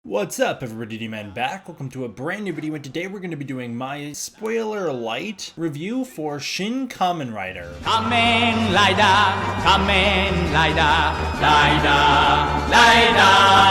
What's up everybody, D-Man back. Welcome to a brand new video, and today we're going to be doing my spoiler light review for Shin Kamen Rider. Kamen Rider, Kamen Rider, Rider, Rider.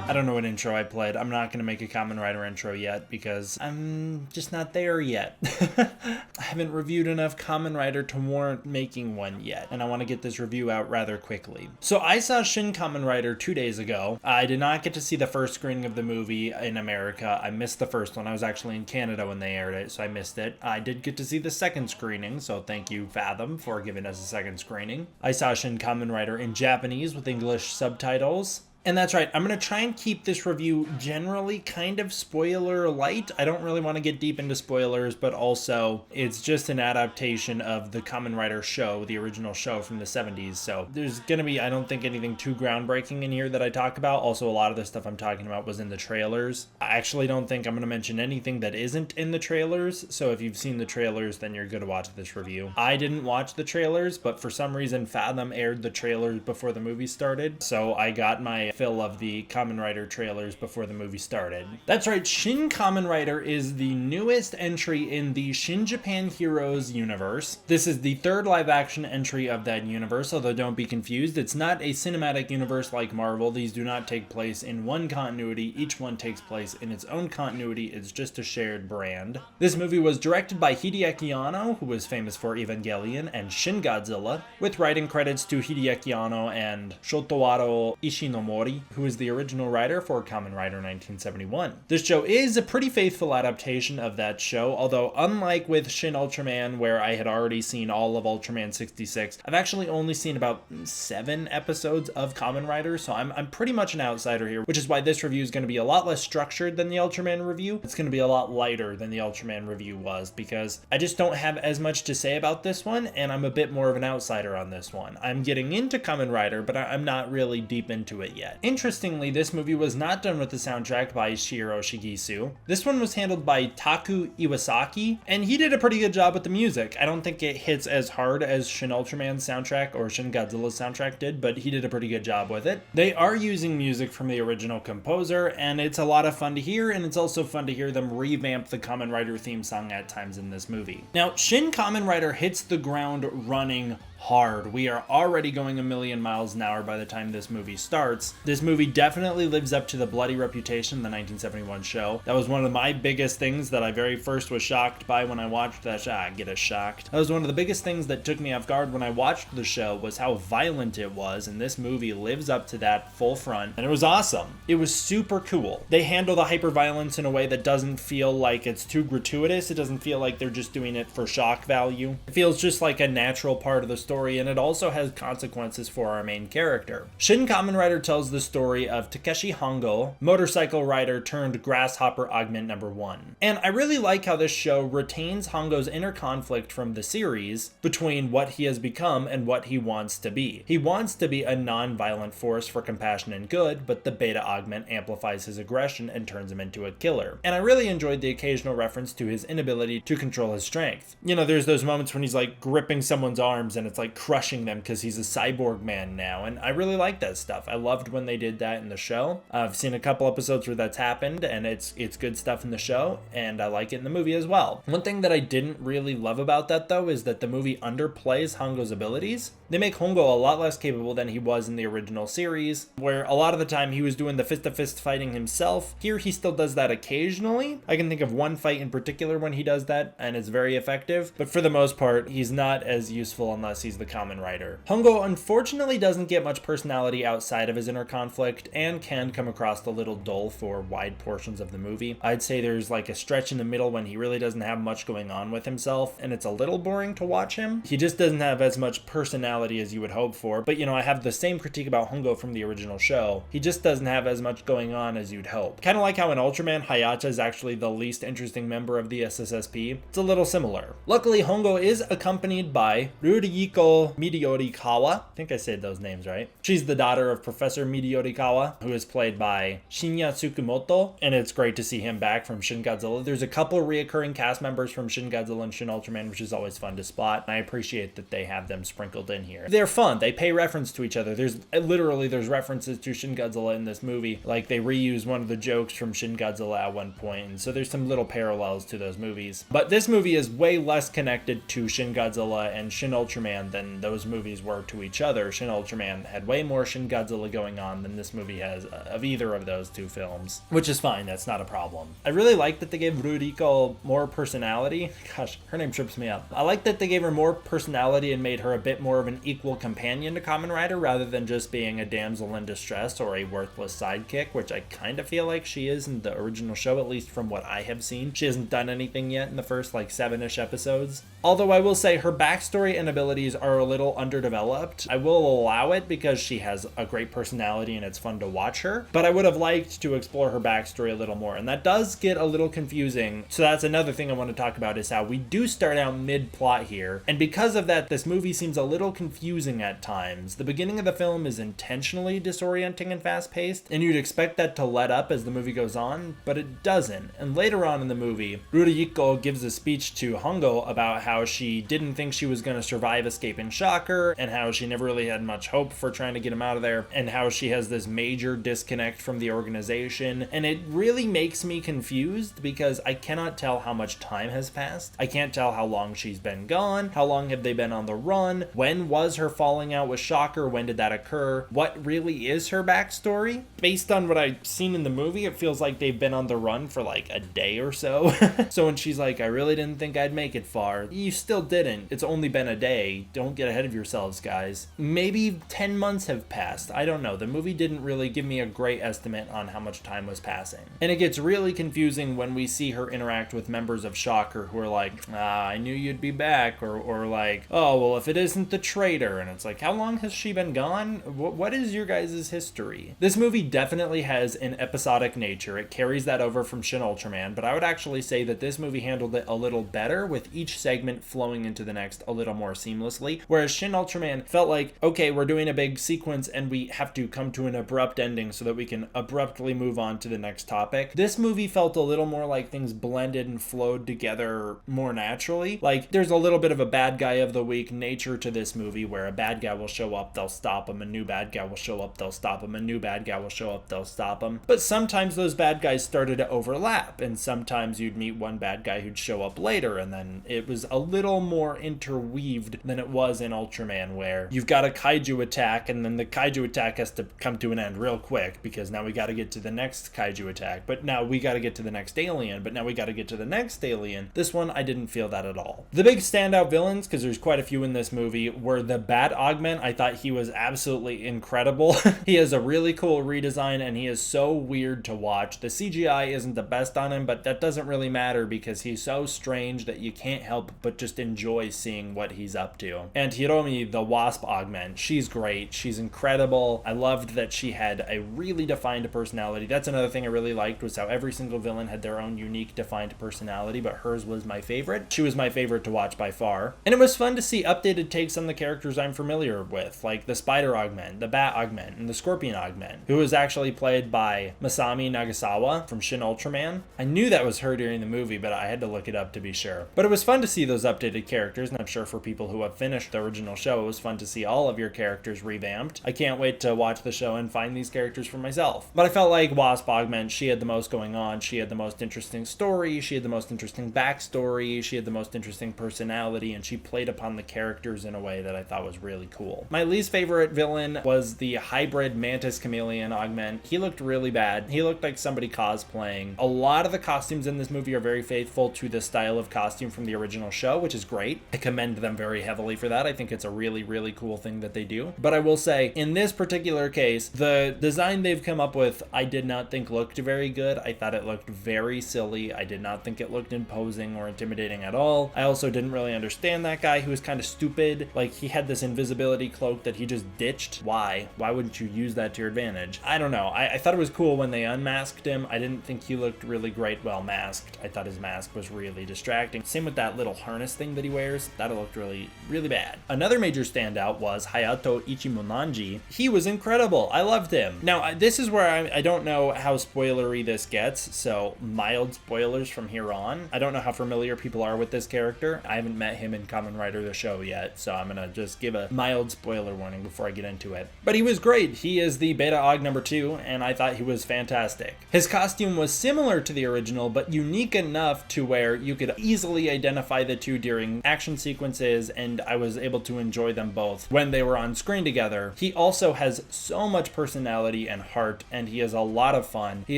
I don't know what intro I played. I'm not going to make a Kamen Rider intro yet because I'm just not there yet. I haven't reviewed enough Kamen Rider to warrant making one yet, and I want to get this review out rather quickly. So I saw Shin Kamen Rider 2 days ago. I did not get to see the first screening of the movie in America. I missed the first one. I was actually in Canada when they aired it, so I missed it. I did get to see the second screening, so thank you Fathom for giving us a second screening. I saw Shin Kamen Rider in Japanese with English subtitles. And that's right, I'm going to try and keep this review generally kind of spoiler light. I don't really want to get deep into spoilers, but also it's just an adaptation of the Kamen Rider show, the original show from the 70s. So there's going to be, I don't think, anything too groundbreaking in here that I talk about. Also, a lot of the stuff I'm talking about was in the trailers. I actually don't think I'm going to mention anything that isn't in the trailers. So if you've seen the trailers, then you're good to watch this review. I didn't watch the trailers, but for some reason Fathom aired the trailers before the movie started. So I got my fill of the Kamen Rider trailers before the movie started. That's right, Shin Kamen Rider is the newest entry in the Shin Japan Heroes Universe. This is the third live-action entry of that universe, although don't be confused, it's not a cinematic universe like Marvel. These do not take place in one continuity. Each one takes place in its own continuity. It's just a shared brand. This movie was directed by Hideaki Anno, who was famous for Evangelion and Shin Godzilla, with writing credits to Hideaki Anno and Shotowaro Ishinomori, who is the original writer for Kamen Rider 1971. This show is a pretty faithful adaptation of that show, although unlike with Shin Ultraman, where I had already seen all of Ultraman 66, I've actually only seen about 7 episodes of Kamen Rider, so I'm pretty much an outsider here, which is why this review is going to be a lot less structured than the Ultraman review. It's going to be a lot lighter than the Ultraman review was, because I just don't have as much to say about this one, and I'm a bit more of an outsider on this one. I'm getting into Kamen Rider, but I'm not really deep into it yet. Interestingly, this movie was not done with the soundtrack by Shiro Shigesu. This one was handled by Taku Iwasaki, and he did a pretty good job with the music. I don't think it hits as hard as Shin Ultraman's soundtrack or Shin Godzilla's soundtrack did, but he did a pretty good job with it. They are using music from the original composer, and it's a lot of fun to hear, and it's also fun to hear them revamp the Kamen Rider theme song at times in this movie. Now, Shin Kamen Rider hits the ground running hard. We are already going a million miles an hour by the time this movie starts. This movie definitely lives up to the bloody reputation of the 1971 show. That was one of my biggest things that I very first was shocked by when I watched that show. Shocked. That was one of the biggest things that took me off guard when I watched the show, was how violent it was, and this movie lives up to that full front, and it was awesome. It was super cool. They handle the hyper-violence in a way that doesn't feel like it's too gratuitous. It doesn't feel like they're just doing it for shock value. It feels just like a natural part of the story, and it also has consequences for our main character. Shin Kamen Rider tells the story of Takeshi Hongo, motorcycle rider turned grasshopper augment number 1. And I really like how this show retains Hongo's inner conflict from the series between what he has become and what he wants to be. He wants to be a non-violent force for compassion and good, but the beta augment amplifies his aggression and turns him into a killer. And I really enjoyed the occasional reference to his inability to control his strength. You know, there's those moments when he's like gripping someone's arms and it's like crushing them because he's a cyborg man now, and I really like that stuff. I loved when they did that in the show. I've seen a couple episodes where that's happened, and it's good stuff in the show, and I like it in the movie as well. One thing that I didn't really love about that, though, is that the movie underplays Hongo's abilities. They make Hongo a lot less capable than he was in the original series, where a lot of the time he was doing the fist-to-fist fighting himself. Here he still does that occasionally. I can think of one fight in particular when he does that, and it's very effective, but for the most part, he's not as useful unless he's the Kamen Rider. Hongo unfortunately doesn't get much personality outside of his inner conflict, and can come across a little dull for wide portions of the movie. I'd say there's like a stretch in the middle when he really doesn't have much going on with himself, and it's a little boring to watch him. He just doesn't have as much personality as you would hope for, but you know, I have the same critique about Hongo from the original show. He just doesn't have as much going on as you'd hope. Kind of like how in Ultraman, Hayato is actually the least interesting member of the SSSP. It's a little similar. Luckily, Hongo is accompanied by Ryuji Ruriko Midorikawa. I think I said those names right. She's the daughter of Professor Midorikawa, who is played by Shinya Tsukumoto, and it's great to see him back from Shin Godzilla. There's a couple reoccurring cast members from Shin Godzilla and Shin Ultraman, which is always fun to spot. I appreciate that they have them sprinkled in here. They're fun. They pay reference to each other. There's references to Shin Godzilla in this movie. Like, they reuse one of the jokes from Shin Godzilla at one point, and so there's some little parallels to those movies. But this movie is way less connected to Shin Godzilla and Shin Ultraman than those movies were to each other. Shin Ultraman had way more Shin Godzilla going on than this movie has of either of those two films, which is fine. That's not a problem. I really like that they gave Ruriko more personality. Gosh, her name trips me up. I like that they gave her more personality and made her a bit more of an equal companion to Kamen Rider rather than just being a damsel in distress or a worthless sidekick, which I kind of feel like she is in the original show, at least from what I have seen. She hasn't done anything yet in the first like 7-ish episodes. Although I will say her backstory and abilities are a little underdeveloped. I will allow it because she has a great personality and it's fun to watch her, but I would have liked to explore her backstory a little more, and that does get a little confusing. So that's another thing I want to talk about, is how we do start out mid-plot here, and because of that, this movie seems a little confusing at times. The beginning of the film is intentionally disorienting and fast-paced, and you'd expect that to let up as the movie goes on, but it doesn't. And later on in the movie, Ruriko gives a speech to Hongo about how she didn't think she was going to survive escaping Shocker, and how she never really had much hope for trying to get him out of there, and how she has this major disconnect from the organization. And it really makes me confused because I cannot tell how much time has passed. I can't tell how long she's been gone. How long have they been on the run? When was her falling out with Shocker? When did that occur? What really is her backstory? Based on what I've seen in the movie, it feels like they've been on the run for like a day or so. So when she's like, I really didn't think I'd make it far, you still didn't. It's only been a day. Don't get ahead of yourselves, guys. Maybe 10 months have passed. I don't know. The movie didn't really give me a great estimate on how much time was passing. And it gets really confusing when we see her interact with members of Shocker who are like, I knew you'd be back, or like, oh, well, if it isn't the traitor. And it's like, how long has she been gone? What is your guys' history? This movie definitely has an episodic nature. It carries that over from Shin Ultraman, but I would actually say that this movie handled it a little better, with each segment flowing into the next a little more seamlessly, whereas Shin Ultraman felt like, okay, we're doing a big sequence and we have to come to an abrupt ending so that we can abruptly move on to the next topic. This movie felt a little more like things blended and flowed together more naturally. Like, there's a little bit of a bad guy of the week nature to this movie, where a bad guy will show up, they'll stop him, a new bad guy will show up, they'll stop him, a new bad guy will show up, they'll stop him. But sometimes those bad guys started to overlap, and sometimes you'd meet one bad guy who'd show up later, and then it was a little more interweaved than it was in Ultraman, where you've got a kaiju attack, and then the kaiju attack has to come to an end real quick, because now we got to get to the next kaiju attack, but now we got to get to the next alien, but now we got to get to the next alien. This one, I didn't feel that at all. The big standout villains, because there's quite a few in this movie, were the Bat Augment. I thought he was absolutely incredible. He has a really cool redesign, and he is so weird to watch. The CGI isn't the best on him, but that doesn't really matter because he's so strange that you can't help but just enjoy seeing what he's up to. And Hiromi, the Wasp Augment, she's great. She's incredible. I loved that she had a really defined personality. That's another thing I really liked, was how every single villain had their own unique defined personality, but hers was my favorite. She was my favorite to watch by far. And it was fun to see updated takes on the characters I'm familiar with, like the Spider Augment, the Bat Augment, and the Scorpion Augment, who was actually played by Masami Nagasawa from Shin Ultraman. I knew that was her during the movie, but I had to look it up to be sure. But it was fun to see those updated characters, and I'm sure for people who have finished the original show, it was fun to see all of your characters revamped. I can't wait to watch the show and find these characters for myself. But I felt like Wasp Augment, she had the most going on. She had the most interesting story, she had the most interesting backstory, she had the most interesting personality, and she played upon the characters in a way that I thought was really cool. My least favorite villain was the hybrid Mantis Chameleon Augment. He looked really bad. He looked like somebody cosplaying. A lot of the costumes in this movie are very faithful to the style of costume from the original show, which is great. I commend them very heavily for that. I think it's a really, really cool thing that they do. But I will say, in this particular case, the design they've come up with, I did not think looked very good. I thought it looked very silly. I did not think it looked imposing or intimidating at all. I also didn't really understand that guy who was kind of stupid. Like, he had this invisibility cloak that he just ditched. Why? Why wouldn't you use that to your advantage? I don't know. I thought it was cool when they unmasked him. I didn't think he looked really great while masked. I thought his mask was really distracting. Same with that little harness thing that he wears. That looked really really bad. Another major standout was Hayato Ichimonji. He was incredible. I loved him. Now, this is where I don't know how spoilery this gets, so mild spoilers from here on. I don't know how familiar people are with this character. I haven't met him in Kamen Rider the show yet, so I'm gonna just give a mild spoiler warning before I get into it. But he was great. He is the Beta Og number 2, and I thought he was fantastic. His costume was similar to the original, but unique enough to where you could easily identify the two during action sequences, and I was able to enjoy them both when they were on screen together. He also has so much personality and heart, and he is a lot of fun. He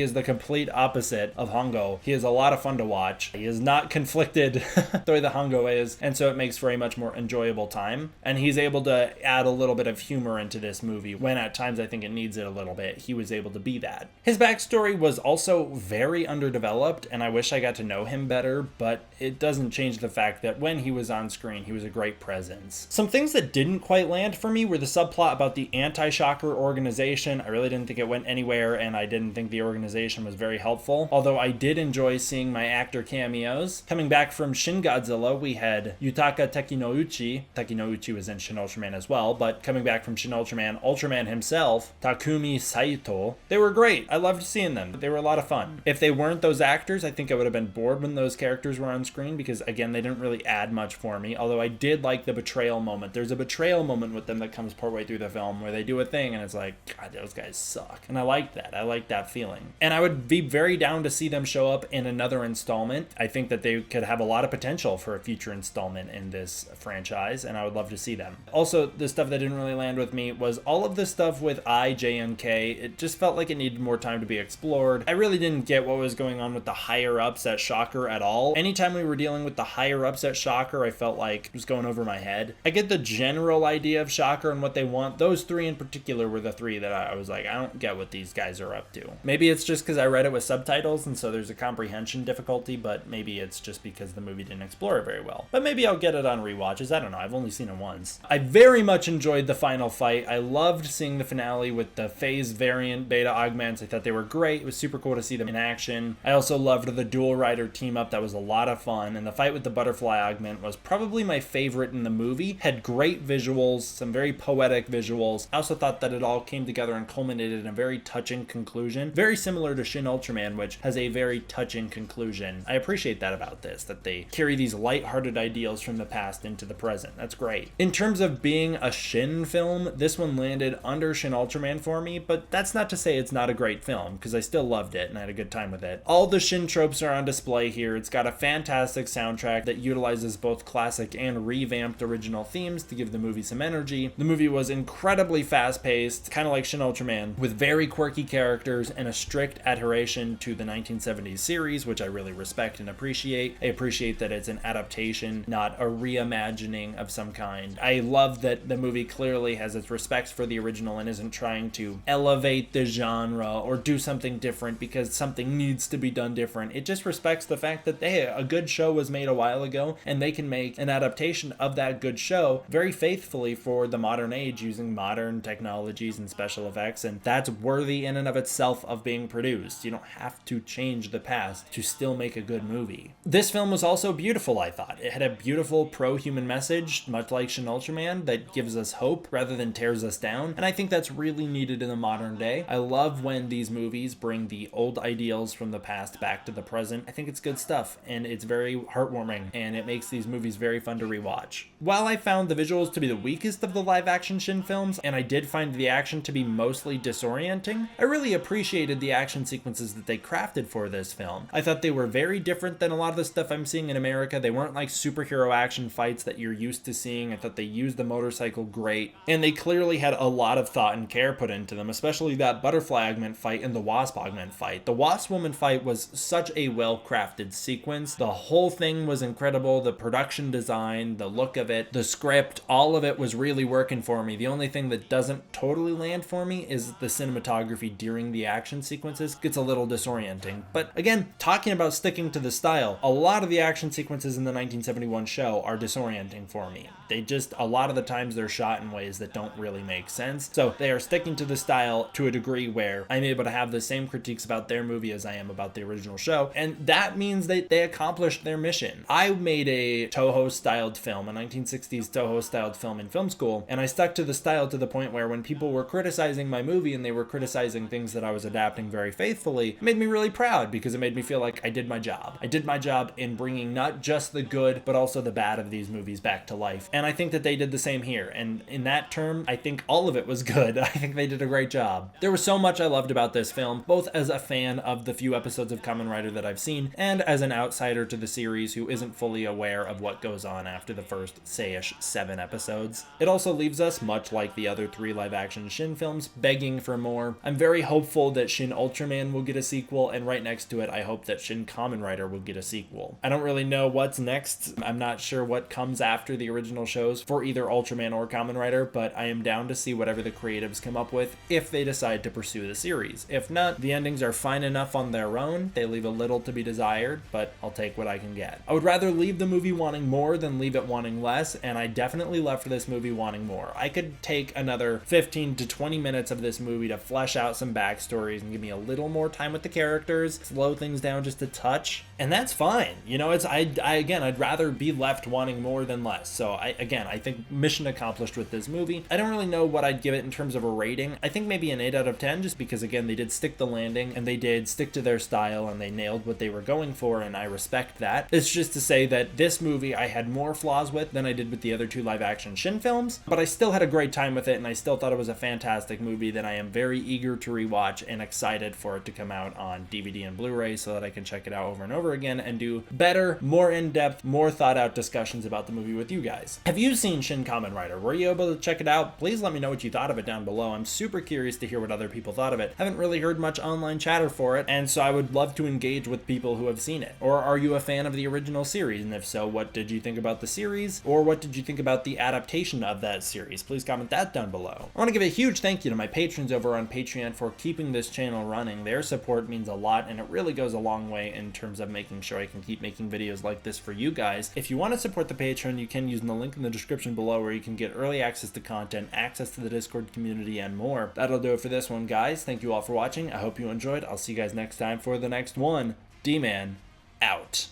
is the complete opposite of Hongo. He is a lot of fun to watch. He is not conflicted the way the Hongo is, and so it makes for a much more enjoyable time. And he's able to add a little bit of humor into this movie when at times I think it needs it a little bit. He was able to be that. His backstory was also very underdeveloped, and I wish I got to know him better, but it doesn't change the fact that when he was on screen, he was a great presence. Some things that didn't quite land for me were the subplot about the anti-shocker organization. I really didn't think it went anywhere, and I didn't think the organization was very helpful, although I did enjoy seeing my actor cameos. Coming back from Shin Godzilla, we had Yutaka Tekinouchi. Tekinouchi was in Shin Ultraman as well, but coming back from Shin Ultraman, Ultraman himself, Takumi Saito. They were great. I loved seeing them. They were a lot of fun. If they weren't those actors, I think I would have been bored when those characters were on screen because, again, they didn't really add much for me, although I did like the betrayal moment. There's a betrayal moment with them that comes partway through the film where they do a thing and it's like, God, those guys suck. And I like that. I like that feeling. And I would be very down to see them show up in another installment. I think that they could have a lot of potential for a future installment in this franchise, and I would love to see them. Also, the stuff that didn't really land with me was all of the stuff with I, J, and K. It just felt like it needed more time to be explored. I really didn't get what was going on with the higher-ups at Shocker at all. Anytime we were dealing with the higher-ups at Shocker, I felt like it was going over my head. I get the general idea of Shocker and what they want. Those three in particular were the three that I was like, I don't get what these guys are up to. Maybe it's just because I read it with subtitles and so there's a comprehension difficulty, but maybe it's just because the movie didn't explore it very well. But maybe I'll get it on rewatches. I don't know. I've only seen it once. I very much enjoyed the final fight. I loved seeing the finale with the phase variant beta augments. I thought they were great. It was super cool to see them in action. I also loved the dual rider team up. That was a lot of fun. And the fight with the butterfly augment was probably my favorite in the movie. Had great visuals, some very poetic visuals. I also thought that it all came together and culminated in a very touching conclusion. Very similar to Shin Ultraman, which has a very touching conclusion. I appreciate that about this, that they carry these lighthearted ideals from the past into the present. That's great. In terms of being a Shin film, this one landed under Shin Ultraman for me, but that's not to say it's not a great film, because I still loved it and I had a good time with it. All the Shin tropes are on display here. It's got a fantastic soundtrack that utilizes both classic and revamped original themes to give the movie some energy. The movie was incredibly fast-paced, kind of like Shin Ultraman, with very quirky characters and a strict adheration to the 1970s series, which I really respect and appreciate. I appreciate that it's an adaptation, not a reimagining of some kind. I love that the movie clearly has its respects for the original and isn't trying to elevate the genre or do something different because something needs to be done different. It just respects the fact that, hey, a good show was made a while ago and they can make an adaptation of that good show very faithfully for the modern age using modern technologies and special effects, and that's worthy in and of itself of being produced. You don't have to change the past to still make a good movie. This film was also beautiful, I thought. It had a beautiful pro-human message, much like Shin Ultraman, that gives us hope rather than tears us down, and I think that's really needed in the modern day. I love when these movies bring the old ideals from the past back to the present. I think it's good stuff, and it's very heartwarming, and it makes these movies very fun to rewatch. While I found the visuals to be the weakest of the live-action Shin films, and I did find the action to be mostly disorienting, I really appreciated the action sequences that they crafted for this film. I thought they were very different than a lot of the stuff I'm seeing in America. They weren't like superhero action fights that you're used to seeing. I thought they used the motorcycle great, and they clearly had a lot of thought and care put into them, especially that butterfly augment fight and the wasp augment fight. The wasp woman fight was such a well-crafted sequence. The whole thing was incredible. The production design, the look of it, the script, all of it was really working for me. The only thing that doesn't totally land for me is the cinematography during the action sequences. Gets a little disorienting. But again, talking about sticking to the style, a lot of the action sequences in the 1971 show are disorienting for me. They just, a lot of the times they're shot in ways that don't really make sense. So they are sticking to the style to a degree where I'm able to have the same critiques about their movie as I am about the original show. And that means that they accomplished their mission. I made a Toho styled film, a 1960s Toho-styled film in film school, and I stuck to the style to the point where when people were criticizing my movie and they were criticizing things that I was adapting very faithfully, it made me really proud because it made me feel like I did my job. I did my job in bringing not just the good, but also the bad of these movies back to life. And I think that they did the same here. And in that term, I think all of it was good. I think they did a great job. There was so much I loved about this film, both as a fan of the few episodes of Kamen Rider that I've seen, and as an outsider to the series who isn't fully aware of what goes on after the first, say-ish, 7 episodes. It also leaves us, much like the other 3 live-action Shin films, begging for more. I'm very hopeful that Shin Ultraman will get a sequel, and right next to it, I hope that Shin Kamen Rider will get a sequel. I don't really know what's next. I'm not sure what comes after the original shows for either Ultraman or Kamen Rider, but I am down to see whatever the creatives come up with if they decide to pursue the series. If not, the endings are fine enough on their own. They leave a little to be desired, but I'll take what I can get. I would rather leave the movie wanting more than leave it wanting less, and I definitely left this movie wanting more. I could take another 15 to 20 minutes of this movie to flesh out some backstories and give me a little more time with the characters, slow things down just a touch, and that's fine. You know, I'd rather be left wanting more than less. So I think mission accomplished with this movie. I don't really know what I'd give it in terms of a rating. I think maybe an 8 out of 10, just because again, they did stick the landing and they did stick to their style and they nailed what they were going for, and I respect that. It's just to say that this movie I had more flaws with than I did with the other 2 live action Shin films, but I still had a great time with it and I still thought it was a fantastic movie that I am very eager to rewatch and excited for it to come out on DVD and Blu-ray so that I can check it out over and over again and do better, more in-depth, more thought-out discussions about the movie with you guys. Have you seen Shin Kamen Rider? Were you able to check it out? Please let me know what you thought of it down below. I'm super curious to hear what other people thought of it. Haven't really heard much online chatter for it, and so I would love to engage with people who have seen it. Or are you a fan of the original series? And if so, what did you think about the series? Or what did you think about the adaptation of that series? Please comment that down below. I want to give a huge thank you to my patrons over on Patreon for keeping this channel running. Their support means a lot, and it really goes a long way in terms of making sure I can keep making videos like this for you guys. If you want to support the Patreon, you can use the link in the description below where you can get early access to content, access to the Discord community, and more. That'll do it for this one, guys. Thank you all for watching. I hope you enjoyed. I'll see you guys next time for the next one. D-Man, out.